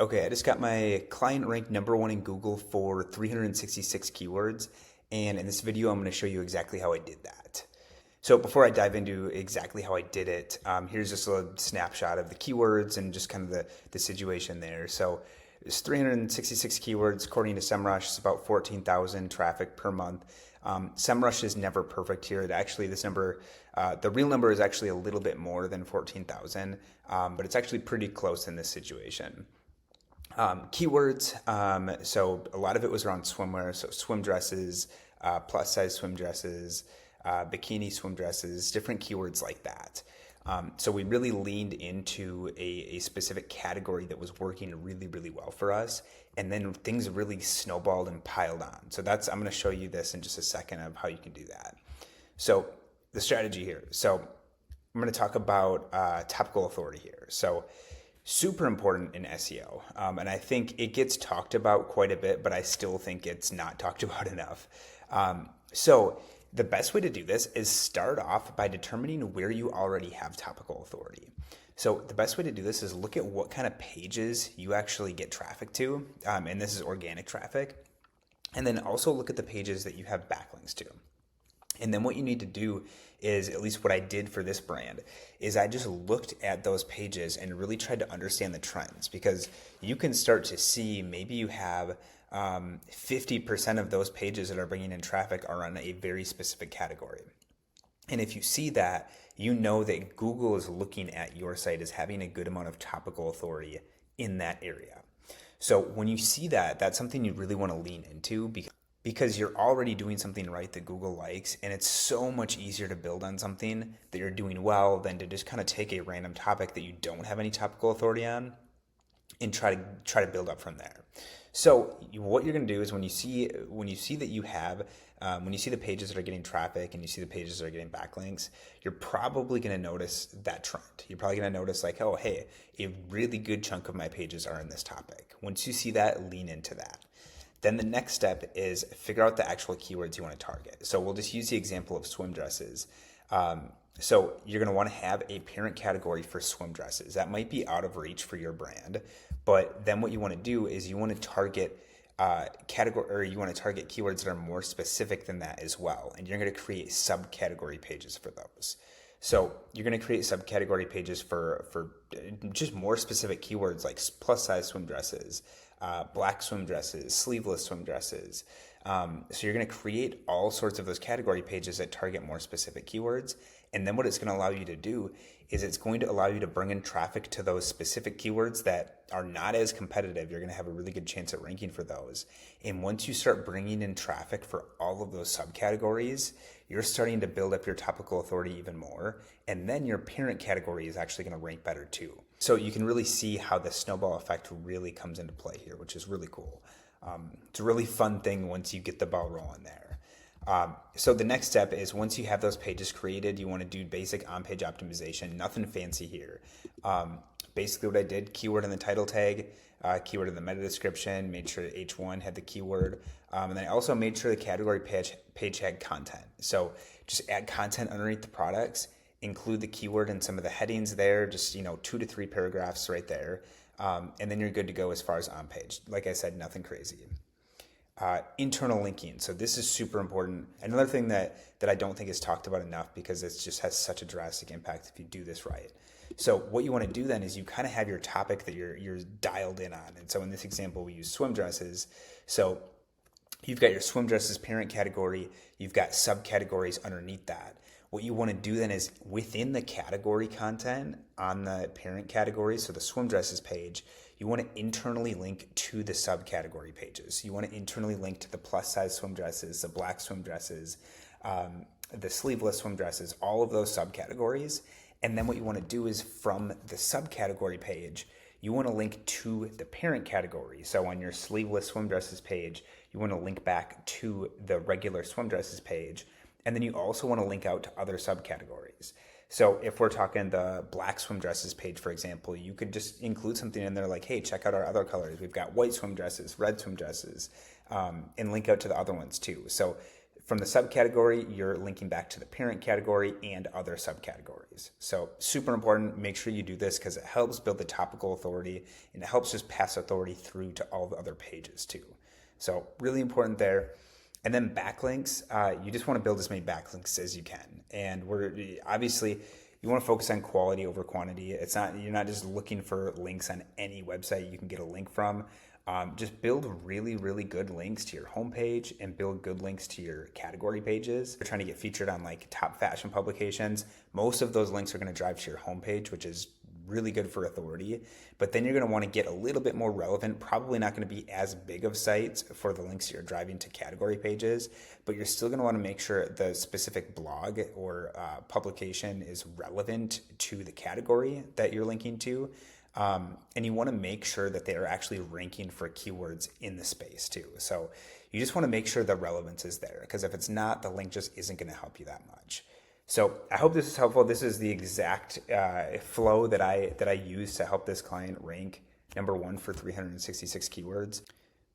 Okay, I just got my client ranked #1 in Google for 366 keywords, and in this video, I'm going to show you exactly how I did that. So before I dive into exactly how I did it, here's just a snapshot of the keywords and just kind of the situation there. So it's 366 keywords. According to SEMrush, it's about 14,000 traffic per month. SEMrush is never perfect here. This number, the real number is actually a little bit more than 14,000, but it's actually pretty close in this situation. Keywords, so a lot of it was around swimwear, so swim dresses, plus size swim dresses, bikini swim dresses, different keywords like that. So we really leaned into a specific category that was working really, really well for us. And then things really snowballed and piled on. So I'm going to show you this in just a second of how you can do that. So the strategy here. So I'm going to talk about topical authority here. So super important in SEO. And I think it gets talked about quite a bit, but I still think it's not talked about enough. So the best way to do this is start off by determining where you already have topical authority. So the best way to do this is look at what kind of pages you actually get traffic to, and this is organic traffic. And then also look at the pages that you have backlinks to. And then what you need to do is, at least what I did for this brand, is I just looked at those pages and really tried to understand the trends, because you can start to see maybe you have 50% of those pages that are bringing in traffic are on a very specific category. And if you see that, you know that Google is looking at your site as having a good amount of topical authority in that area. So when you see that, that's something you really want to lean into, because you're already doing something right that Google likes, and it's so much easier to build on something that you're doing well than to just kind of take a random topic that you don't have any topical authority on and try to build up from there. So what you're going to do is when you see that you have when you see the pages that are getting traffic and you see the pages that are getting backlinks, you're probably going to notice that trend. You're probably going to notice like, oh, hey, a really good chunk of my pages are in this topic. Once you see that, lean into that. Then the next step is figure out the actual keywords you want to target. So we'll just use the example of swim dresses. So you're going to want to have a parent category for swim dresses. That might be out of reach for your brand, but then what you want to do is you want to target keywords that are more specific than that as well. And you're going to create subcategory pages for those. So you're going to create subcategory pages for just more specific keywords like plus size swim dresses, black swim dresses, sleeveless swim dresses. So you're going to create all sorts of those category pages that target more specific keywords. And then what it's going to allow you to do is it's going to allow you to bring in traffic to those specific keywords that are not as competitive. You're going to have a really good chance at ranking for those. And once you start bringing in traffic for all of those subcategories, you're starting to build up your topical authority even more. And then your parent category is actually going to rank better too. So you can really see how the snowball effect really comes into play here, which is really cool. It's a really fun thing once you get the ball rolling there. So the next step is, once you have those pages created, you want to do basic on-page optimization. Nothing fancy here. Basically what I did, keyword in the title tag, keyword in the meta description, made sure H1 had the keyword. And then I also made sure the category page had content. So just add content underneath the products, include the keyword in some of the headings there, just 2 to 3 paragraphs right there. And then you're good to go as far as on page. Like I said, nothing crazy. Internal linking. So this is super important. Another thing that I don't think is talked about enough, because it just has such a drastic impact if you do this right. So what you want to do then is you kind of have your topic that you're dialed in on. And so in this example, we use swim dresses. So you've got your swim dresses parent category. You've got subcategories underneath that. What you want to do then is, within the category content on the parent category, so the swim dresses page, you want to internally link to the subcategory pages. You want to internally link to the plus size swim dresses, the black swim dresses, the sleeveless swim dresses, all of those subcategories. And then what you want to do is, from the subcategory page, you want to link to the parent category. So on your sleeveless swim dresses page, you want to link back to the regular swim dresses page. And then you also want to link out to other subcategories. So if we're talking the black swim dresses page, for example, you could just include something in there like, hey, check out our other colors. We've got white swim dresses, red swim dresses, and link out to the other ones too. So From the subcategory, you're linking back to the parent category and other subcategories. So super important, make sure you do this because it helps build the topical authority and it helps just pass authority through to all the other pages too. So really important there. And then backlinks, you just want to build as many backlinks as you can. And obviously you want to focus on quality over quantity. You're not just looking for links on any website you can get a link from. Just build really, really good links to your homepage and build good links to your category pages. You're trying to get featured on like top fashion publications. Most of those links are going to drive to your homepage, which is really good for authority. But then you're going to want to get a little bit more relevant, probably not going to be as big of sites for the links you're driving to category pages, but you're still going to want to make sure the specific blog or publication is relevant to the category that you're linking to. And you want to make sure that they are actually ranking for keywords in the space too. So you just want to make sure the relevance is there, because if it's not, the link just isn't going to help you that much. So I hope this is helpful. This is the exact flow that I use to help this client rank number 1 for 366 keywords.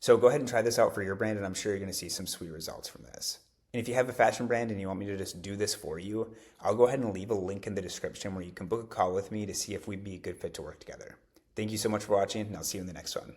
So go ahead and try this out for your brand, and I'm sure you're going to see some sweet results from this. And if you have a fashion brand and you want me to just do this for you, I'll go ahead and leave a link in the description where you can book a call with me to see if we'd be a good fit to work together. Thank you so much for watching, and I'll see you in the next one.